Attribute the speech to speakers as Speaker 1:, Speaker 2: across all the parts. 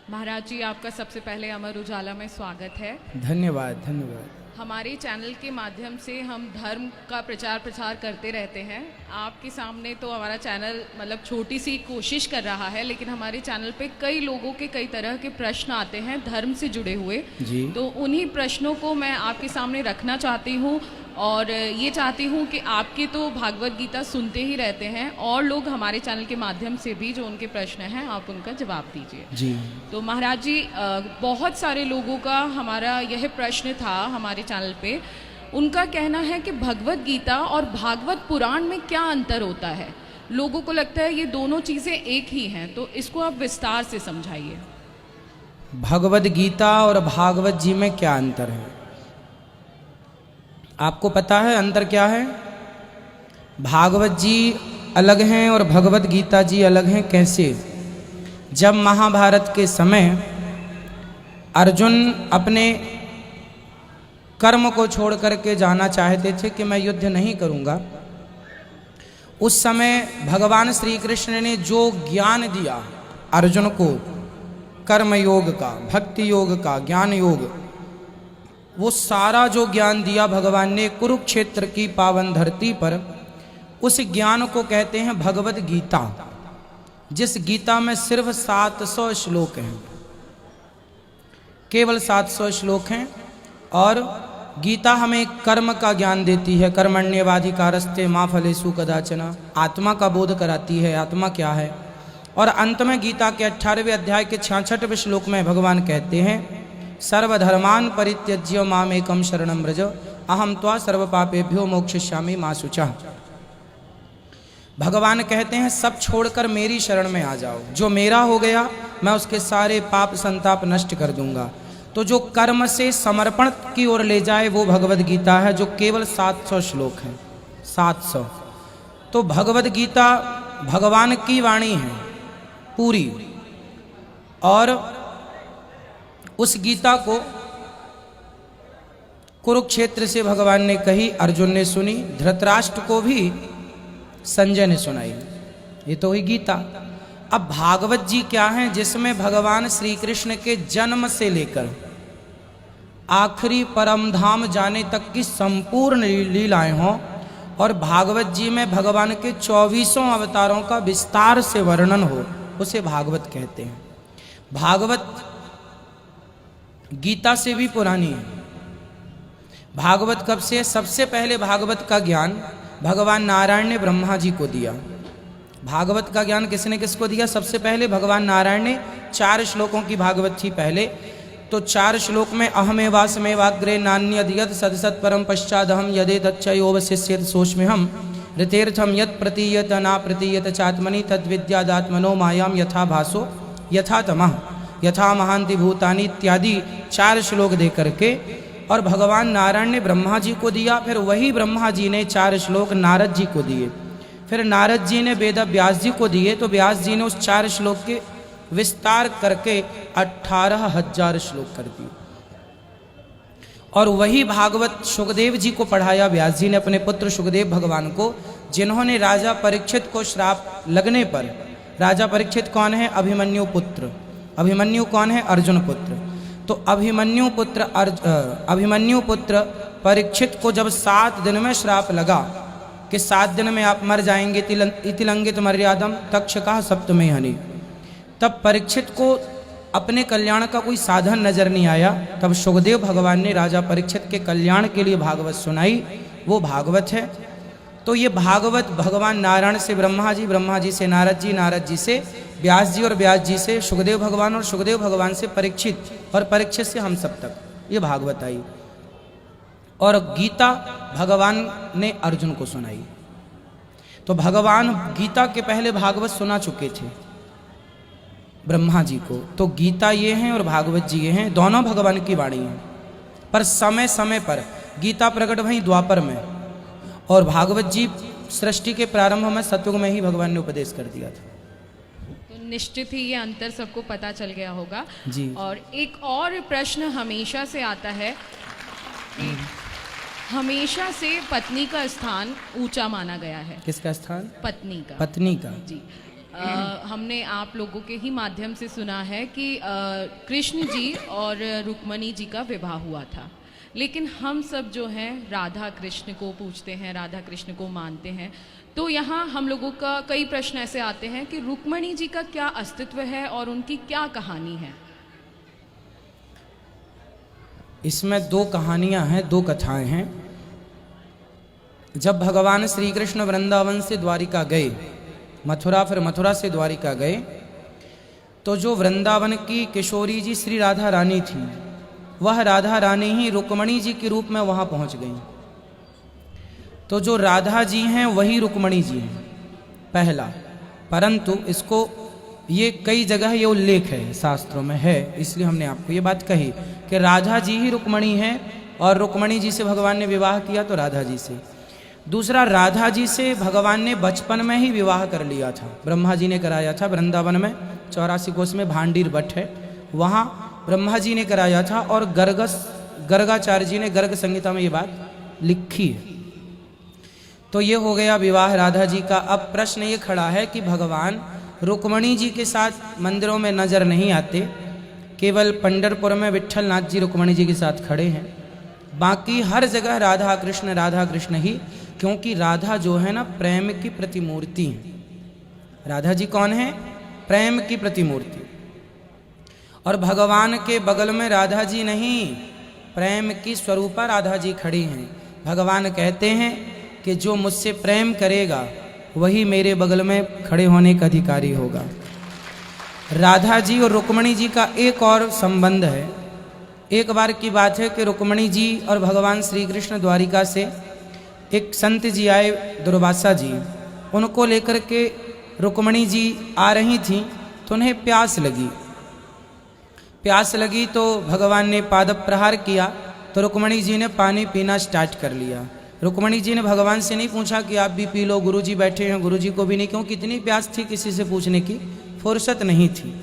Speaker 1: महाराज जी, आपका सबसे पहले अमर उजाला में स्वागत है।
Speaker 2: धन्यवाद धन्यवाद।
Speaker 1: हमारे चैनल के माध्यम से हम धर्म का प्रचार प्रसार करते रहते हैं। आपके सामने तो हमारा चैनल मतलब छोटी सी कोशिश कर रहा है, लेकिन हमारे चैनल पे कई लोगों के कई तरह के प्रश्न आते हैं धर्म से जुड़े हुए
Speaker 2: जी।
Speaker 1: तो उन्हीं प्रश्नों को मैं आपके सामने रखना चाहती हूँ और ये चाहती हूँ कि आपके तो भागवत गीता सुनते ही रहते हैं और लोग हमारे चैनल के माध्यम से भी जो उनके प्रश्न हैं आप उनका जवाब दीजिए।
Speaker 2: जी।
Speaker 1: तो महाराज जी, बहुत सारे लोगों का हमारा यह प्रश्न था हमारे चैनल पे। उनका कहना है कि भगवत गीता और भागवत पुराण में क्या अंतर होता है। लोगों को लगता है ये दोनों चीज़ें एक ही हैं, तो इसको आप विस्तार से समझाइए।
Speaker 2: भगवत गीता और भागवत जी में क्या अंतर है? आपको पता है अंतर क्या है? भागवत जी अलग हैं और भगवत गीता जी अलग हैं। कैसे? जब महाभारत के समय अर्जुन अपने कर्म को छोड़ करके जाना चाहते थे कि मैं युद्ध नहीं करूंगा, उस समय भगवान श्री कृष्ण ने जो ज्ञान दिया अर्जुन को, कर्म योग का, भक्ति योग का, ज्ञान योग, वो सारा जो ज्ञान दिया भगवान ने कुरुक्षेत्र की पावन धरती पर, उस ज्ञान को कहते हैं भगवत गीता। जिस गीता में सिर्फ 700 श्लोक हैं, केवल 700 श्लोक हैं। और गीता हमें कर्म का ज्ञान देती है। कर्मण्येवाधिकारस्ते मा फलेषु कदाचन, आत्मा का बोध कराती है, आत्मा क्या है। और अंत में गीता के 18वें अध्याय के 66वें श्लोक में भगवान कहते हैं, सर्वधर्मान परित्यज्य मामेकं शरणं व्रज, अहम त्वा सर्व पापेभ्यो मोक्षयिष्यामि मा शुचः। भगवान कहते हैं सब छोड़कर मेरी शरण में आ जाओ, जो मेरा हो गया मैं उसके सारे पाप संताप नष्ट कर दूंगा। तो जो कर्म से समर्पण की ओर ले जाए वो भगवत गीता है, जो केवल 700 श्लोक हैं। 700। तो भगवत गीता भगवान की वाणी है पूरी। और उस गीता को कुरुक्षेत्र से भगवान ने कही, अर्जुन ने सुनी, धृतराष्ट्र को भी संजय ने सुनाई। ये तो हुई गीता। अब भागवत जी क्या हैं? जिसमें भगवान श्री कृष्ण के जन्म से लेकर आखिरी परम धाम जाने तक की संपूर्ण लीलाएं हों, और भागवत जी में भगवान के 24 अवतारों का विस्तार से वर्णन हो, उसे भागवत कहते हैं। भागवत गीता से भी पुरानी है। भागवत कब से? सबसे पहले भागवत का ज्ञान भगवान नारायण ने ब्रह्मा जी को दिया। भागवत का ज्ञान किसने किसको दिया? सबसे पहले भगवान नारायण ने। 4 श्लोकों की भागवत थी पहले। तो 4 श्लोक में अहमेवास्मेवाग्रे नान्यद्यत् सदसत् परम पश्चादहम यदेतच्चयोवशिष्येत सोऽस्म्यहम् ऋतेर्थम यत् प्रतीयत ना प्रतीयत चात्मनि तद्विद्यादात्मनो मायाम यथा भासो यथा तमः यथा महांति भूतानि इत्यादि 4 श्लोक दे करके, और भगवान नारायण ने ब्रह्मा जी को दिया। फिर वही ब्रह्मा जी ने 4 श्लोक नारद जी को दिए। फिर नारद जी ने वेद व्यास जी को दिए, तो व्यास जी ने उस 4 श्लोक के विस्तार करके 18,000 श्लोक कर दिए। और वही भागवत सुखदेव जी को पढ़ाया व्यास जी ने अपने पुत्र सुखदेव भगवान को, जिन्होंने राजा परीक्षित को श्राप लगने पर, राजा परीक्षित कौन है? अभिमन्यु पुत्र। अभिमन्यु कौन है? अर्जुन पुत्र। तो अभिमन्यु पुत्र परीक्षित को जब 7 दिन में श्राप लगा कि 7 दिन में आप मर जाएंगे, इतिलंगित मर्यादम तक्षका सप्तमे हनि, तब परीक्षित को अपने कल्याण का कोई साधन नजर नहीं आया। तब सुखदेव भगवान ने राजा परीक्षित के कल्याण के लिए भागवत सुनाई, वो भागवत है। तो ये भागवत भगवान नारायण से ब्रह्मा जी, ब्रह्मा जी से नारद जी, नारद जी से व्यास जी, और व्यास जी से सुखदेव भगवान, और सुखदेव भगवान से परीक्षित, और परीक्षित से हम सब तक ये भागवत आई। और गीता भगवान ने अर्जुन को सुनाई। तो भगवान गीता के पहले भागवत सुना चुके थे ब्रह्मा जी को। तो गीता ये हैं और भागवत जी ये हैं, दोनों भगवान की वाणी हैं। पर समय समय पर गीता प्रकट भई द्वापर में, और भागवत जी सृष्टि के प्रारंभ में सतयुग में ही भगवान ने उपदेश कर दिया था।
Speaker 1: तो निश्चित ही ये अंतर सबको पता चल गया होगा
Speaker 2: जी।
Speaker 1: और एक और प्रश्न हमेशा से आता है कि हमेशा से पत्नी का स्थान ऊंचा माना गया है।
Speaker 2: किसका स्थान?
Speaker 1: पत्नी का।
Speaker 2: पत्नी का।
Speaker 1: जी। हमने आप लोगों के ही माध्यम से सुना है कि कृष्ण जी और रुक्मणी जी का विवाह हुआ था, लेकिन हम सब जो हैं राधा कृष्ण को पूछते हैं, राधा कृष्ण को मानते हैं। तो यहाँ हम लोगों का कई प्रश्न ऐसे आते हैं कि रुक्मणी जी का क्या अस्तित्व है और उनकी क्या कहानी है?
Speaker 2: इसमें दो कहानियां हैं, दो कथाएं हैं। जब भगवान श्री कृष्ण वृंदावन से द्वारिका गए, मथुरा, फिर मथुरा से द्वारिका गए, तो जो वृंदावन की किशोरी जी श्री राधा रानी थी, वह राधा रानी ही रुक्मणी जी के रूप में वहां पहुंच गई। तो जो राधा जी हैं वही रुक्मणी जी हैं, पहला। परंतु इसको ये कई जगह ये उल्लेख है, शास्त्रों में है, इसलिए हमने आपको ये बात कही कि राधा जी ही रुक्मणी हैं और रुक्मणी जी से भगवान ने विवाह किया तो राधा जी से। दूसरा, राधा जी से भगवान ने बचपन में ही विवाह कर लिया था, ब्रह्मा जी ने कराया था। वृंदावन में 84 कोस में भांडीर भट्ट है, वहाँ ब्रह्मा जी ने कराया था और गर्गाचार्य जी ने गर्ग संहिता में ये बात लिखी है। तो ये हो गया विवाह राधा जी का। अब प्रश्न ये खड़ा है कि भगवान रुक्मणी जी के साथ मंदिरों में नजर नहीं आते, केवल पंढरपुर में विट्ठल नाथ जी रुक्मणी जी के साथ खड़े हैं, बाकी हर जगह राधा कृष्ण ही, क्योंकि राधा जो है ना प्रेम की प्रतिमूर्ति है। राधा जी कौन है? प्रेम की प्रतिमूर्ति। और भगवान के बगल में राधा जी नहीं, प्रेम की स्वरूपा राधा जी खड़ी हैं। भगवान कहते हैं कि जो मुझसे प्रेम करेगा वही मेरे बगल में खड़े होने का अधिकारी होगा। राधा जी और रुक्मणी जी का एक और संबंध है। एक बार की बात है कि रुक्मणी जी और भगवान श्री कृष्ण द्वारिका से एक संत जी आए, दुर्वासा जी, उनको लेकर के रुक्मणी जी आ रही थी, तो उन्हें प्यास लगी तो भगवान ने पाद प्रहार किया, तो रुक्मणी जी ने पानी पीना स्टार्ट कर लिया। रुक्मणी जी ने भगवान से नहीं पूछा कि आप भी पी लो, गुरुजी बैठे हैं, गुरुजी को भी नहीं, क्योंकि इतनी प्यास थी किसी से पूछने की फुर्सत नहीं थी।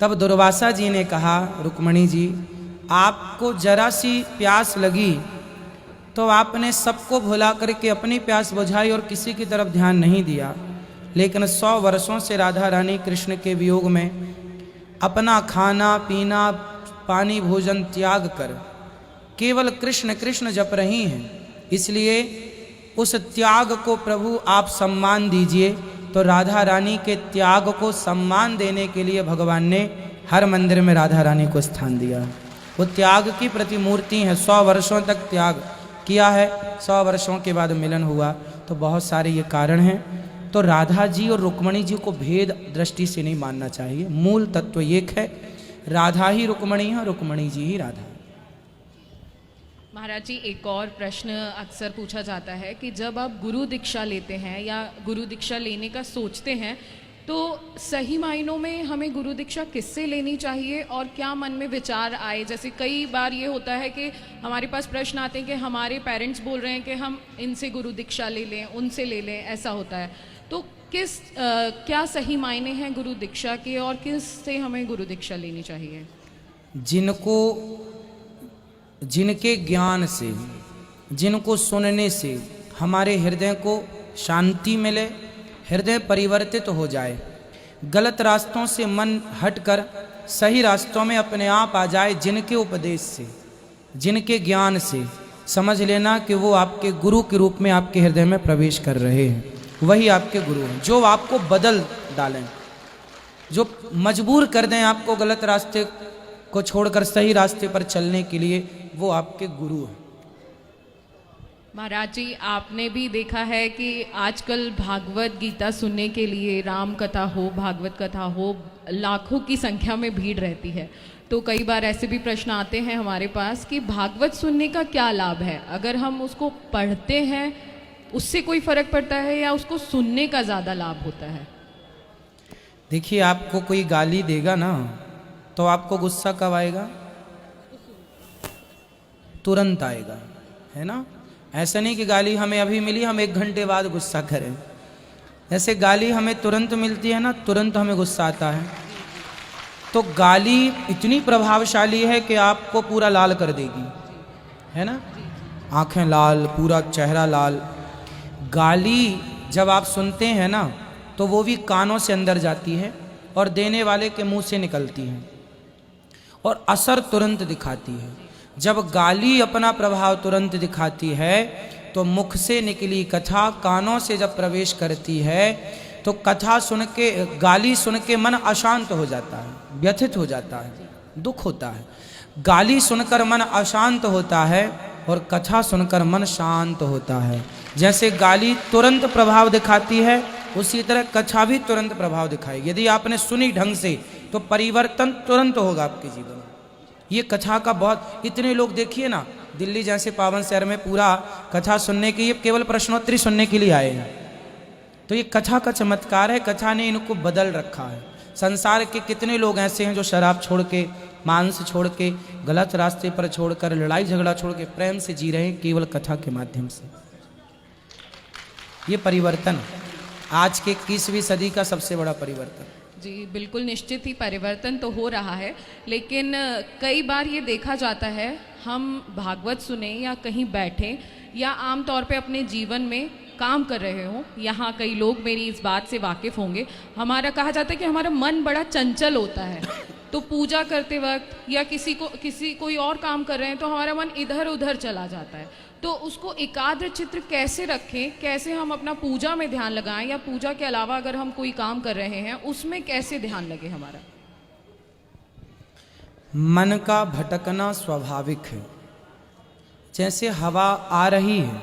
Speaker 2: तब दुर्वासा जी ने कहा, रुक्मणी जी आपको जरा सी प्यास लगी तो आपने सबको भुला करके अपनी प्यास बुझाई और किसी की तरफ ध्यान नहीं दिया, लेकिन 100 वर्षों से राधा रानी कृष्ण के वियोग में अपना खाना पीना पानी भोजन त्याग कर केवल कृष्ण कृष्ण जप रही हैं। इसलिए उस त्याग को प्रभु आप सम्मान दीजिए। तो राधा रानी के त्याग को सम्मान देने के लिए भगवान ने हर मंदिर में राधा रानी को स्थान दिया। वो त्याग की प्रतिमूर्ति है। 100 वर्षों तक त्याग किया है, 100 वर्षों के बाद मिलन हुआ। तो बहुत सारे ये कारण हैं। तो राधा जी और रुक्मणी जी को भेद दृष्टि से नहीं मानना चाहिए। मूल तत्व एक है, राधा ही रुक्मणी है, रुक्मणी जी ही राधा।
Speaker 1: महाराज जी, एक और प्रश्न अक्सर पूछा जाता है कि जब आप गुरु दीक्षा लेते हैं या गुरु दीक्षा लेने का सोचते हैं, तो सही मायनों में हमें गुरु दीक्षा किससे लेनी चाहिए और क्या मन में विचार आए? जैसे कई बार ये होता है कि हमारे पास प्रश्न आते हैं कि हमारे पेरेंट्स बोल रहे हैं कि हम इनसे गुरु दीक्षा ले लें, उनसे ले लें, ऐसा होता है। तो क्या सही मायने हैं गुरु दीक्षा के और किस से हमें गुरु दीक्षा लेनी चाहिए?
Speaker 2: जिनके ज्ञान से, जिनको सुनने से हमारे हृदय को शांति मिले, हृदय परिवर्तित हो जाए, गलत रास्तों से मन हटकर सही रास्तों में अपने आप आ जाए, जिनके उपदेश से, जिनके ज्ञान से समझ लेना कि वो आपके गुरु के रूप में आपके हृदय में प्रवेश कर रहे हैं, वही आपके गुरु हैं। जो आपको बदल डालें, जो मजबूर कर दें आपको गलत रास्ते को छोड़कर सही रास्ते पर चलने के लिए, वो आपके गुरु हैं।
Speaker 1: महाराज जी, आपने भी देखा है कि आजकल भागवत गीता सुनने के लिए राम कथा हो, भागवत कथा हो, लाखों की संख्या में भीड़ रहती है। तो कई बार ऐसे भी प्रश्न आते हैं हमारे पास कि भागवत सुनने का क्या लाभ है? अगर हम उसको पढ़ते हैं उससे कोई फर्क पड़ता है या उसको सुनने का ज़्यादा लाभ होता है?
Speaker 2: देखिए, आपको कोई गाली देगा ना तो आपको गुस्सा कब आएगा? तुरंत आएगा, है ना? ऐसा नहीं कि गाली हमें अभी मिली, हम 1 घंटे बाद गुस्सा करें। ऐसे गाली हमें तुरंत मिलती है ना, तुरंत हमें गुस्सा आता है। तो गाली इतनी प्रभावशाली है कि आपको पूरा लाल कर देगी, है ना? आंखें लाल, पूरा चेहरा लाल। गाली जब आप सुनते हैं ना तो वो भी कानों से अंदर जाती है और देने वाले के मुंह से निकलती है और असर तुरंत दिखाती है। जब गाली अपना प्रभाव तुरंत दिखाती है तो मुख से निकली कथा कानों से जब प्रवेश करती है तो कथा सुन के, गाली सुन के मन अशांत हो जाता है, व्यथित हो जाता है, दुख होता है। गाली सुनकर मन अशांत होता है और कथा सुनकर मन शांत होता है। जैसे गाली तुरंत प्रभाव दिखाती है उसी तरह कथा भी तुरंत प्रभाव दिखाएगी। यदि आपने सुनी ढंग से तो परिवर्तन तुरंत होगा आपके जीवन में। ये कथा का बहुत, इतने लोग देखिए ना, दिल्ली जैसे पावन शहर में पूरा कथा सुनने के लिए, केवल प्रश्नोत्तरी सुनने के लिए आए हैं। तो ये कथा का चमत्कार है, कथा ने इनको बदल रखा है। संसार के कितने लोग ऐसे हैं जो शराब छोड़ के, मांस छोड़ के, गलत रास्ते पर छोड़कर, लड़ाई झगड़ा छोड़ के प्रेम से जी रहे हैं केवल कथा के माध्यम से। ये परिवर्तन आज के 21वीं सदी का सबसे बड़ा परिवर्तन।
Speaker 1: जी बिल्कुल, निश्चित ही परिवर्तन तो हो रहा है, लेकिन कई बार ये देखा जाता है, हम भागवत सुने या कहीं बैठे या आम तौर पे अपने जीवन में काम कर रहे हों, यहाँ कई लोग मेरी इस बात से वाकिफ़ होंगे, हमारा कहा जाता है कि हमारा मन बड़ा चंचल होता है। तो पूजा करते वक्त या कोई और काम कर रहे हैं तो हमारा मन इधर उधर चला जाता है। तो उसको एकाग्र चित्र कैसे रखें, कैसे हम अपना पूजा में ध्यान लगाएं, या पूजा के अलावा अगर हम कोई काम कर रहे हैं उसमें कैसे ध्यान लगे हमारा?
Speaker 2: मन का भटकना स्वाभाविक है। जैसे हवा आ रही है,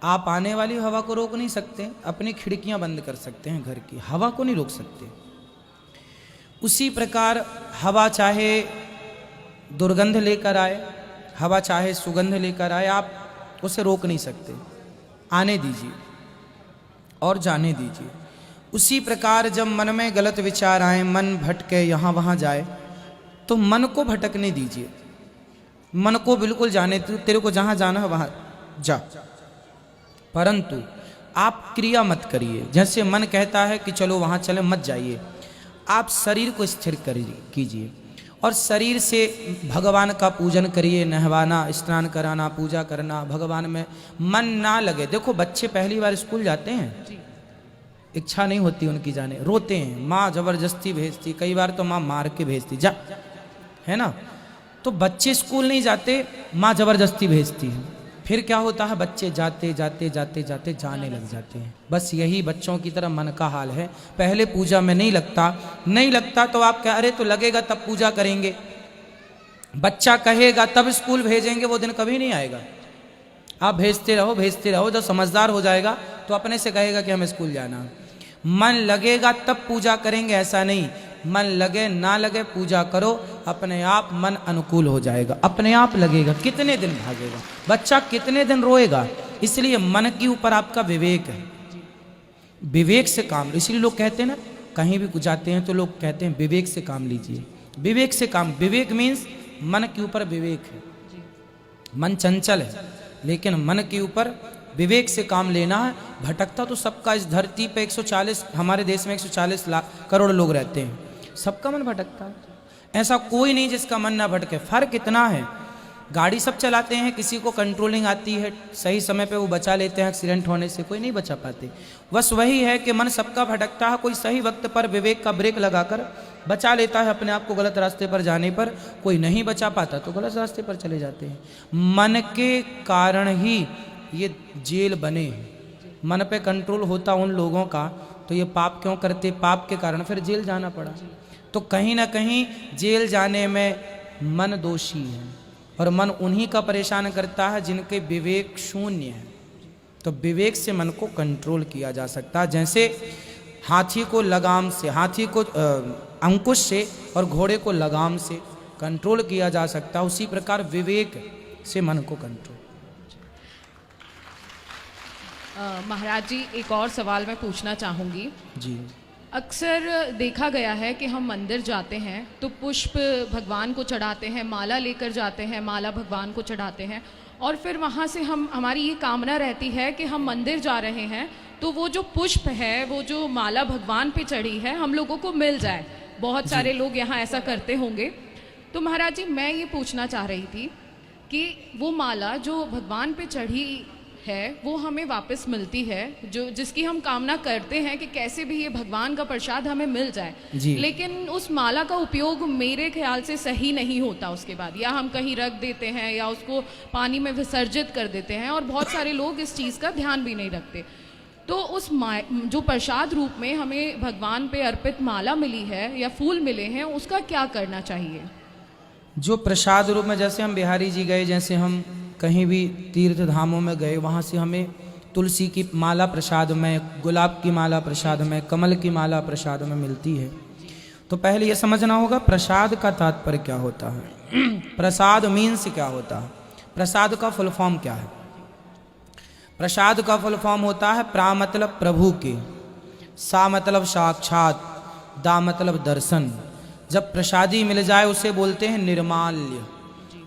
Speaker 2: आप आने वाली हवा को रोक नहीं सकते, अपनी खिड़कियां बंद कर सकते हैं घर की, हवा को नहीं रोक सकते। उसी प्रकार हवा चाहे दुर्गंध लेकर आए, हवा चाहे सुगंध लेकर आए, आप उसे रोक नहीं सकते। आने दीजिए और जाने दीजिए। उसी प्रकार जब मन में गलत विचार आए, मन भटके यहाँ वहाँ जाए, तो मन को भटकने दीजिए, मन को बिल्कुल जाने, तेरे को जहाँ जाना है वहाँ जा, परंतु आप क्रिया मत करिए। जैसे मन कहता है कि चलो वहाँ चले, मत जाइए। आप शरीर को स्थिर कीजिए और शरीर से भगवान का पूजन करिए, नहवाना, स्नान कराना, पूजा करना, भगवान में मन ना लगे। देखो बच्चे पहली बार स्कूल जाते हैं, इच्छा नहीं होती उनकी जाने, रोते हैं, माँ जबरदस्ती भेजती, कई बार तो माँ मार के भेजती, जा, है ना। तो बच्चे स्कूल नहीं जाते, माँ जबरदस्ती भेजती है। फिर क्या होता है, बच्चे जाते जाते जाते जाते जाने लग जाते हैं। बस यही बच्चों की तरह मन का हाल है। पहले पूजा में नहीं लगता तो आप कह, अरे तो लगेगा तब पूजा करेंगे। बच्चा कहेगा तब स्कूल भेजेंगे, वो दिन कभी नहीं आएगा। आप भेजते रहो, जब समझदार हो जाएगा तो अपने से कहेगा कि हमें स्कूल जाना। मन लगेगा तब पूजा करेंगे, ऐसा नहीं। मन लगे ना लगे पूजा करो, अपने आप मन अनुकूल हो जाएगा, अपने आप लगेगा। कितने दिन भागेगा बच्चा, कितने दिन रोएगा? इसलिए मन के ऊपर आपका विवेक है, विवेक से काम। इसलिए लोग कहते हैं ना, कहीं भी जाते हैं तो लोग कहते हैं विवेक से काम लीजिए, विवेक से काम। विवेक मीन्स मन के ऊपर विवेक है। मन चंचल है, लेकिन मन के ऊपर विवेक से काम लेना है। भटकता तो सबका, इस धरती पे 140, हमारे देश में 140 करोड़ लोग रहते हैं, सबका मन भटकता है। ऐसा कोई नहीं जिसका मन ना भटके। फर्क इतना है, गाड़ी सब चलाते हैं, किसी को कंट्रोलिंग आती है, सही समय पे वो बचा लेते हैं एक्सीडेंट होने से, कोई नहीं बचा पाते। बस वही है कि मन सबका भटकता है। कोई सही वक्त पर विवेक का ब्रेक लगाकर बचा लेता है अपने आप को गलत रास्ते पर जाने पर, कोई नहीं बचा पाता तो गलत रास्ते पर चले जाते हैं। मन के कारण ही ये जेल बने हैं। मन पे कंट्रोल होता उन लोगों का तो ये पाप क्यों करते, पाप के कारण फिर जेल जाना पड़ा। तो कहीं ना कहीं जेल जाने में मन दोषी है, और मन उन्हीं का परेशान करता है जिनके विवेक शून्य है। तो विवेक से मन को कंट्रोल किया जा सकता है। जैसे हाथी को लगाम से, हाथी को अंकुश से और घोड़े को लगाम से कंट्रोल किया जा सकता है, उसी प्रकार विवेक से मन को कंट्रोल।
Speaker 1: महाराज जी, एक और सवाल मैं पूछना चाहूँगी
Speaker 2: जी।
Speaker 1: अक्सर देखा गया है कि हम मंदिर जाते हैं तो पुष्प भगवान को चढ़ाते हैं, माला लेकर जाते हैं, माला भगवान को चढ़ाते हैं, और फिर वहाँ से हमारी ये कामना रहती है कि हम मंदिर जा रहे हैं तो वो जो पुष्प है, वो जो माला भगवान पे चढ़ी है, हम लोगों को मिल जाए। बहुत सारे लोग यहाँ ऐसा करते होंगे। तो महाराज जी, मैं ये पूछना चाह रही थी कि वो माला जो भगवान पे चढ़ी है वो हमें वापस मिलती है, जो जिसकी हम कामना करते हैं कि कैसे भी ये भगवान का प्रसाद हमें मिल जाए,
Speaker 2: जी।
Speaker 1: लेकिन उस माला का उपयोग मेरे ख्याल से सही नहीं होता उसके बाद, या हम कहीं रख देते हैं या उसको पानी में विसर्जित कर देते हैं, और बहुत सारे लोग इस चीज़ का ध्यान भी नहीं रखते। तो उस जो प्रसाद रूप में हमें भगवान पे अर्पित माला मिली है या फूल मिले हैं, उसका क्या करना चाहिए?
Speaker 2: जो प्रसाद रूप में, जैसे हम बिहारी जी गए, जैसे हम कहीं भी तीर्थ धामों में गए, वहाँ से हमें तुलसी की माला प्रसाद में, गुलाब की माला प्रसाद में, कमल की माला प्रसाद में मिलती है। तो पहले ये समझना होगा प्रसाद का तात्पर्य क्या होता है। प्रसाद मीन्स क्या होता है, प्रसाद का फुल फॉर्म क्या है। प्रसाद का फुल फॉर्म होता है प्रा मतलब प्रभु के, सा मतलब साक्षात, दा मतलब दर्शन। जब प्रसादी मिल जाए उसे बोलते हैं निर्माल्य।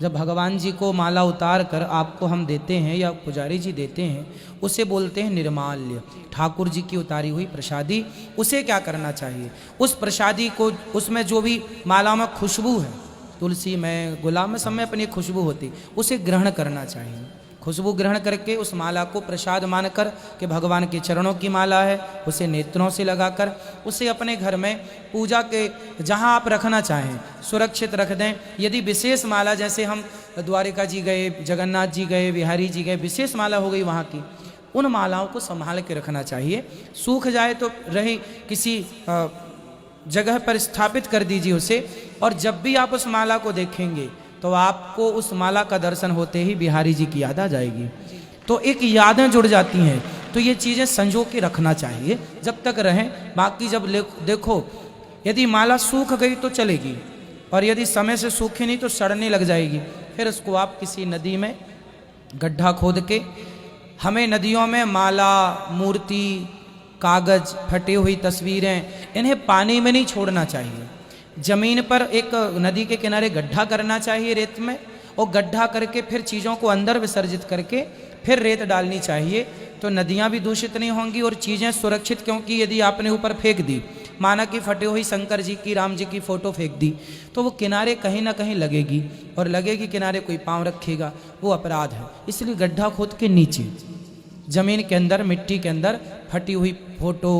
Speaker 2: जब भगवान जी को माला उतार कर आपको हम देते हैं या पुजारी जी देते हैं, उसे बोलते हैं निर्माल्य। ठाकुर जी की उतारी हुई प्रसादी, उसे क्या करना चाहिए, उस प्रसादी को, उसमें जो भी माला में खुशबू है, तुलसी में, गुलाब में, सब में अपनी खुशबू होती, उसे ग्रहण करना चाहिए। खुशबू ग्रहण करके उस माला को प्रसाद मानकर कि भगवान के चरणों की माला है, उसे नेत्रों से लगाकर उसे अपने घर में पूजा के जहां आप रखना चाहें सुरक्षित रख दें। यदि विशेष माला, जैसे हम द्वारिका जी गए, जगन्नाथ जी गए, बिहारी जी गए, विशेष माला हो गई वहाँ की, उन मालाओं को संभाल के रखना चाहिए। सूख जाए तो रही किसी जगह पर स्थापित कर दीजिए उसे, और जब भी आप उस माला को देखेंगे तो आपको उस माला का दर्शन होते ही बिहारी जी की याद आ जाएगी। तो एक यादें जुड़ जाती हैं। तो ये चीज़ें संजो के रखना चाहिए जब तक रहें। बाकी जब देखो, यदि माला सूख गई तो चलेगी, और यदि समय से सूखी नहीं तो सड़ने लग जाएगी। फिर उसको आप किसी नदी में गड्ढा खोद के, हमें नदियों में माला, मूर्ति, कागज, फटी हुई तस्वीरें, इन्हें पानी में नहीं छोड़ना चाहिए। जमीन पर एक नदी के किनारे गड्ढा करना चाहिए रेत में, और गड्ढा करके फिर चीज़ों को अंदर विसर्जित करके फिर रेत डालनी चाहिए। तो नदियाँ भी दूषित नहीं होंगी और चीज़ें सुरक्षित, क्योंकि यदि आपने ऊपर फेंक दी, माना कि फटी हुई शंकर जी की, राम जी की फ़ोटो फेंक दी, तो वो किनारे कहीं ना कहीं लगेगी, और लगेगी किनारे कोई पाँव रखेगा, वो अपराध है। इसलिए गड्ढा खोद के नीचे ज़मीन के अंदर, मिट्टी के अंदर फटी हुई फ़ोटो,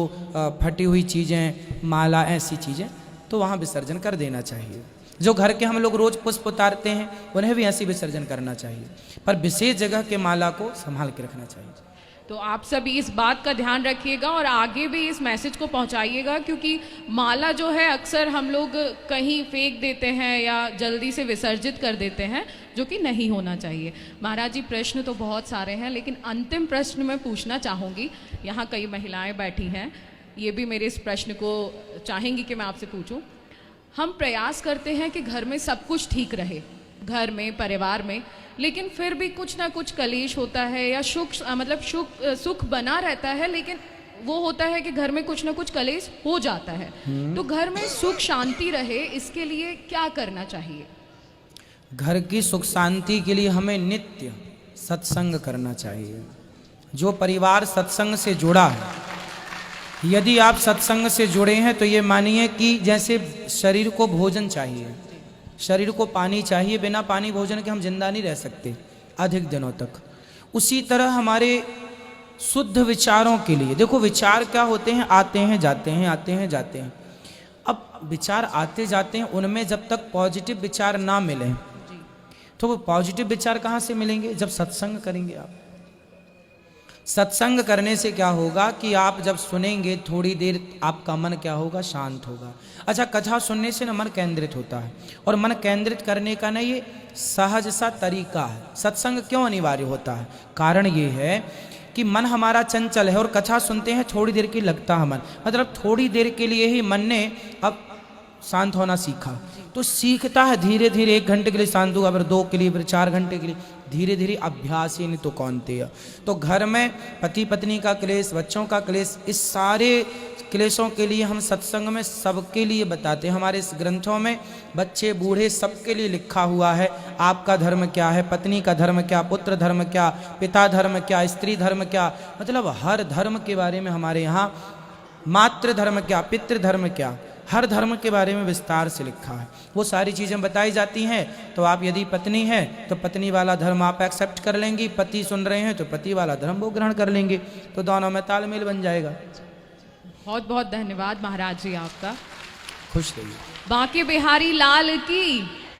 Speaker 2: फटी हुई चीज़ें, माला, ऐसी चीज़ें तो वहाँ विसर्जन कर देना चाहिए। जो घर के हम लोग रोज़ पुष्प उतारते हैं उन्हें भी ऐसी विसर्जन करना चाहिए, पर विशेष जगह के माला को संभाल के रखना चाहिए।
Speaker 1: तो आप सभी इस बात का ध्यान रखिएगा और आगे भी इस मैसेज को पहुंचाइएगा, क्योंकि माला जो है अक्सर हम लोग कहीं फेंक देते हैं या जल्दी से विसर्जित कर देते हैं, जो कि नहीं होना चाहिए। महाराज जी, प्रश्न तो बहुत सारे हैं, लेकिन अंतिम प्रश्न मैं पूछना चाहूँगी। यहाँ कई महिलाएं बैठी हैं, ये भी मेरे इस प्रश्न को चाहेंगी कि मैं आपसे पूछूं। हम प्रयास करते हैं कि घर में सब कुछ ठीक रहे, घर में, परिवार में, लेकिन फिर भी कुछ ना कुछ कलेश होता है या सुख बना रहता है, लेकिन वो होता है कि घर में कुछ ना कुछ कलेश हो जाता है। तो घर में सुख शांति रहे, इसके लिए क्या करना चाहिए?
Speaker 2: घर की सुख शांति के लिए हमें नित्य सत्संग करना चाहिए। जो परिवार सत्संग से जुड़ा है, यदि आप सत्संग से जुड़े हैं तो ये मानिए कि जैसे शरीर को भोजन चाहिए, शरीर को पानी चाहिए, बिना पानी भोजन के हम जिंदा नहीं रह सकते अधिक दिनों तक, उसी तरह हमारे शुद्ध विचारों के लिए, देखो विचार क्या होते हैं, आते हैं जाते हैं, आते हैं जाते हैं। अब विचार आते जाते हैं, उनमें जब तक पॉजिटिव विचार ना मिले तो वो पॉजिटिव विचार कहाँ से मिलेंगे? जब सत्संग करेंगे आप। सत्संग करने से क्या होगा कि आप जब सुनेंगे थोड़ी देर आपका मन क्या होगा, शांत होगा। अच्छा, कथा सुनने से ना मन केंद्रित होता है, और मन केंद्रित करने का ना ये सहज सा तरीका है। सत्संग क्यों अनिवार्य होता है? कारण ये है कि मन हमारा चंचल है, और कथा सुनते हैं थोड़ी देर की लगता है मन, मतलब थोड़ी देर के लिए ही मन ने अब शांत होना सीखा, तो सीखता है धीरे धीरे। 1 घंटे के लिए शांत हुआ, फिर 2 के लिए, फिर 4 घंटे के लिए, धीरे धीरे अभ्यास ही नहीं तो कौनते। तो घर में पति पत्नी का क्लेश, बच्चों का क्लेश, इस सारे क्लेशों के लिए हम सत्संग में सबके लिए बताते हैं। हमारे इस ग्रंथों में बच्चे बूढ़े सबके लिए लिखा हुआ है, आपका धर्म क्या है, पत्नी का धर्म क्या, पुत्र धर्म क्या, पिता धर्म क्या, स्त्री धर्म क्या, मतलब हर धर्म के बारे में हमारे यहाँ, मातृ धर्म क्या, पितृ धर्म क्या, हर धर्म के बारे में विस्तार से लिखा है। वो सारी चीज़ें बताई जाती हैं। तो आप यदि पत्नी है तो पत्नी वाला धर्म आप एक्सेप्ट कर लेंगी, पति सुन रहे हैं तो पति वाला धर्म वो ग्रहण कर लेंगे, तो दोनों में तालमेल बन जाएगा।
Speaker 1: बहुत बहुत धन्यवाद महाराज जी आपका।
Speaker 2: खुश रहिए।
Speaker 1: बांके बिहारी लाल की